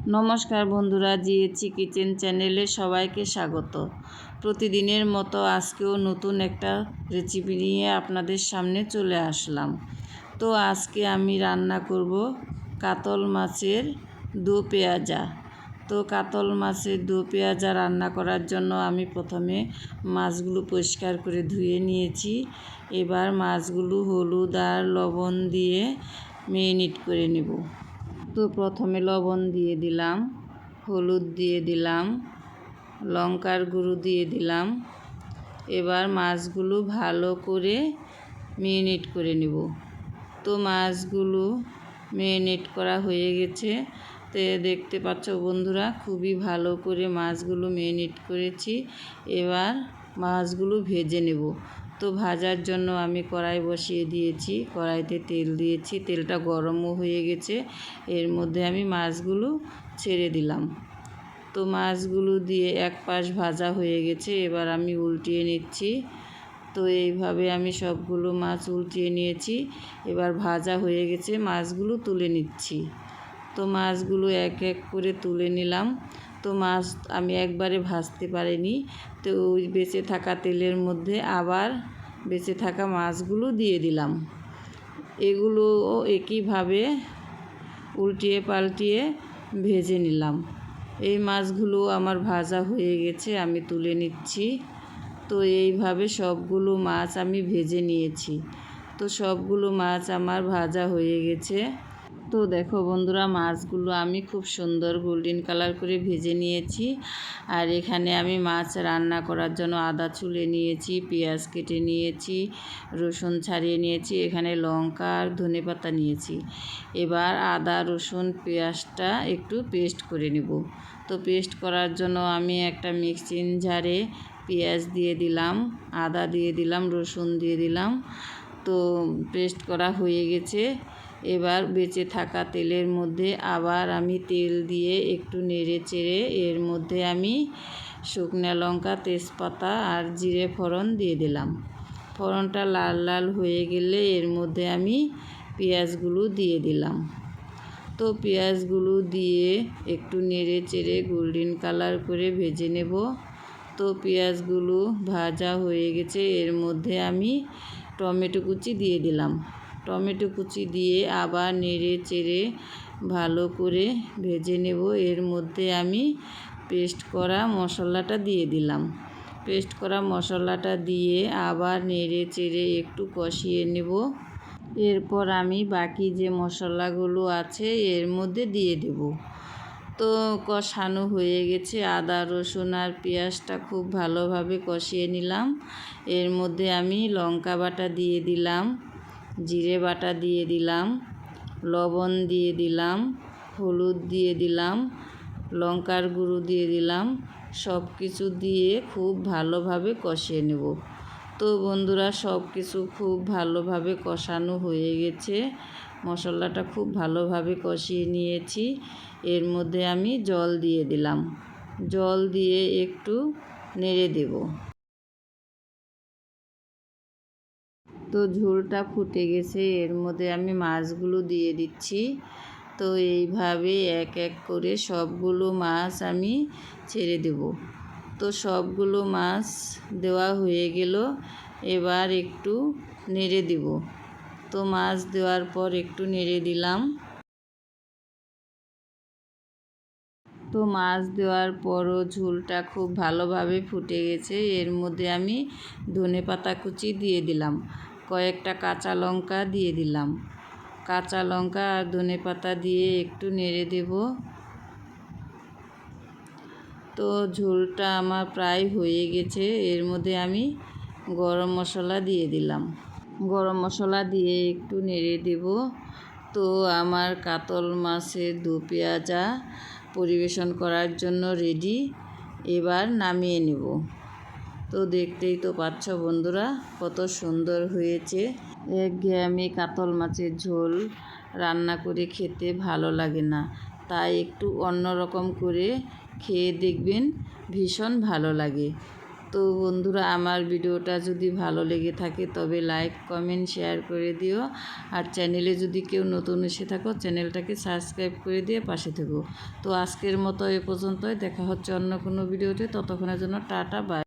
নমস্কার বন্ধুরা, জিএচি কিচেন চ্যানেলে সবাইকে স্বাগত। প্রতিদিনের মতো আজকেও নতুন একটা রেসিপি নিয়ে আপনাদের সামনে চলে আসলাম। তো আজকে আমি রান্না করব কাতল মাছের দো পেঁয়াজা। তো কাতল মাছের দো পেঁয়াজা রান্না করার জন্য আমি প্রথমে মাছগুলো পরিষ্কার করে ধুয়ে নিয়েছি। এবার মাছগুলো হলুদ আর লবণ দিয়ে ম্যারিনেট করে নেব। তো প্রথমে লবণ দিয়ে দিলাম, হলুদ দিয়ে দিলাম, লঙ্কার গুঁড়ো দিয়ে দিলাম। এবার মাছগুলো ভালো করে ম্যারিনেট করে নেব। তো মাছগুলো ম্যারিনেট করা হয়ে গেছে। তো দেখতে পাচ্ছ বন্ধুরা, খুবই ভালো করে মাছগুলো ম্যারিনেট করেছি। এবার মাছগুলো ভেজে নেব। তো ভাজার জন্য আমি কড়াই বসিয়ে দিয়েছি, কড়াইতে তেল দিয়েছি, তেলটা গরমও হয়ে গেছে। এর মধ্যে আমি মাছগুলো ছেড়ে দিলাম। তো মাছগুলো দিয়ে এক পাশ ভাজা হয়ে গেছে, এবার আমি উল্টিয়ে নিচ্ছি। তো এইভাবে আমি সবগুলো মাছ উল্টিয়ে নিয়েছি। এবার ভাজা হয়ে গেছে, মাছগুলো তুলে নিচ্ছি। তো মাছগুলো এক এক করে তুলে নিলাম। তো মাছ আমি একবারে ভাজতে পারিনি, তো ওই বেঁচে থাকা তেলের মধ্যে আবার বেঁচে থাকা মাছগুলো দিয়ে দিলাম। এগুলোও একইভাবে উল্টিয়ে পাল্টিয়ে ভেজে নিলাম। এই মাছগুলো আমার ভাজা হয়ে গেছে, আমি তুলে নিচ্ছি। তো এইভাবে সবগুলো মাছ আমি ভেজে নিয়েছি। তো সবগুলো মাছ আমার ভাজা হয়ে গেছে। তো দেখো বন্ধুরা, মাছগুলো আমি খুব সুন্দর গোল্ডেন কালার করে ভেজে নিয়েছি। আর এখানে আমি মাছ রান্না করার জন্য আদা ছুলে নিয়েছি, পেঁয়াজ কেটে নিয়েছি, রসুন ছাড়িয়ে নিয়েছি, এখানে লঙ্কা আর ধনেপাতা নিয়েছি। এবার আদা রসুন পেঁয়াজটা একটু পেস্ট করে নেব। তো পেস্ট করার জন্য আমি একটা মিক্সিং জারে পেঁয়াজ দিয়ে দিলাম, আদা দিয়ে দিলাম, রসুন দিয়ে দিলাম। তো পেস্ট করা হয়ে গেছে। এবার বেঁচে থাকা তেলের মধ্যে আবার আমি তেল দিয়ে একটু নেড়ে চেড়ে এর মধ্যে আমি শুকনো লঙ্কা, তেজপাতা আর জিরে ফোড়ন দিয়ে দিলাম। ফোড়নটা লাল লাল হয়ে গেলে এর মধ্যে আমি পেঁয়াজগুলো দিয়ে দিলাম। তো পেঁয়াজগুলো দিয়ে একটু নেড়ে চেড়ে গোল্ডেন কালার করে ভেজে নেব। তো পেঁয়াজগুলো ভাজা হয়ে গেছে, এর মধ্যে আমি টমেটো কুচি দিয়ে দিলাম। টমেটো কুচি দিয়ে আবার নেড়ে চেড়ে ভালো করে ভেজে নেব। এর মধ্যে আমি পেস্ট করা মশলাটা দিয়ে দিলাম। পেস্ট করা মশলাটা দিয়ে আবার নেড়ে চেড়ে একটু কষিয়ে নেব। এরপর আমি বাকি যে মশলাগুলো আছে এর মধ্যে দিয়ে দেব। তো কষানো হয়ে গেছে, আদা রসুন আর পেঁয়াজটা খুব ভালোভাবে কষিয়ে নিলাম। এর মধ্যে আমি লঙ্কা বাটা দিয়ে দিলাম, জিরে বাটা দিয়ে দিলাম, লবণ দিয়ে দিলাম, হলুদ দিয়ে দিলাম, লঙ্কার গুঁড়ো দিয়ে দিলাম। সব কিছু দিয়ে খুব ভালোভাবে কষিয়ে নেব। তো বন্ধুরা, সব কিছু খুব ভালোভাবে কষানো হয়ে গেছে, মশলাটা খুব ভালোভাবে কষিয়ে নিয়েছি। এর মধ্যে আমি জল দিয়ে দিলাম, জল দিয়ে একটু নেড়ে দেব। তো ঝোলটা ফুটে গেছে, এর মধ্যে আমি মাছগুলো দিয়ে দিচ্ছি। তো এইভাবে এক এক করে সবগুলো মাছ আমি ছেড়ে দেব। তো সবগুলো মাছ দেওয়া হয়ে গেল, এবার একটু নেড়ে দেব। তো মাছ দেওয়ার পর একটু নেড়ে দিলাম। তো মাছ দেওয়ার পরও ঝোলটা খুব ভালোভাবে ফুটে গেছে, এর মধ্যে আমি ধনেপাতা কুচি দিয়ে দিলাম, কয়েকটা কাঁচা লঙ্কা দিয়ে দিলাম। কাঁচা লঙ্কা আর ধনেপাতা দিয়ে একটু নেড়ে দেব। তো ঝোলটা আমার প্রায় হয়ে গেছে, এর মধ্যে আমি গরম মশলা দিয়ে দিলাম। গরম মশলা দিয়ে একটু নেড়ে দেব। তো আমার কাতল মাছের দো পেঁয়াজা পরিবেশন করার জন্য রেডি। এবার নামিয়ে নেব। তো দেখতেই তো পাচ্ছ বন্ধুরা, কত সুন্দর হয়েছে। একঘেয়েমি কাতল মাছের ঝোল রান্না করে খেতে ভালো লাগে না, তাই একটু অন্যরকম করে খেয়ে দেখবেন, ভীষণ ভালো লাগে। তো বন্ধুরা, আমার ভিডিওটা যদি ভালো লেগে থাকে তবে লাইক কমেন্ট শেয়ার করে দিও। আর চ্যানেলে যদি কেউ নতুন এসে থাকো চ্যানেলটাকে সাবস্ক্রাইব করে দিয়ে পাশে থেকো। তো আজকের মতো এ পর্যন্তই, দেখা হচ্ছে অন্য কোনো ভিডিওতে। ততক্ষণের জন্য টাটা, বাই।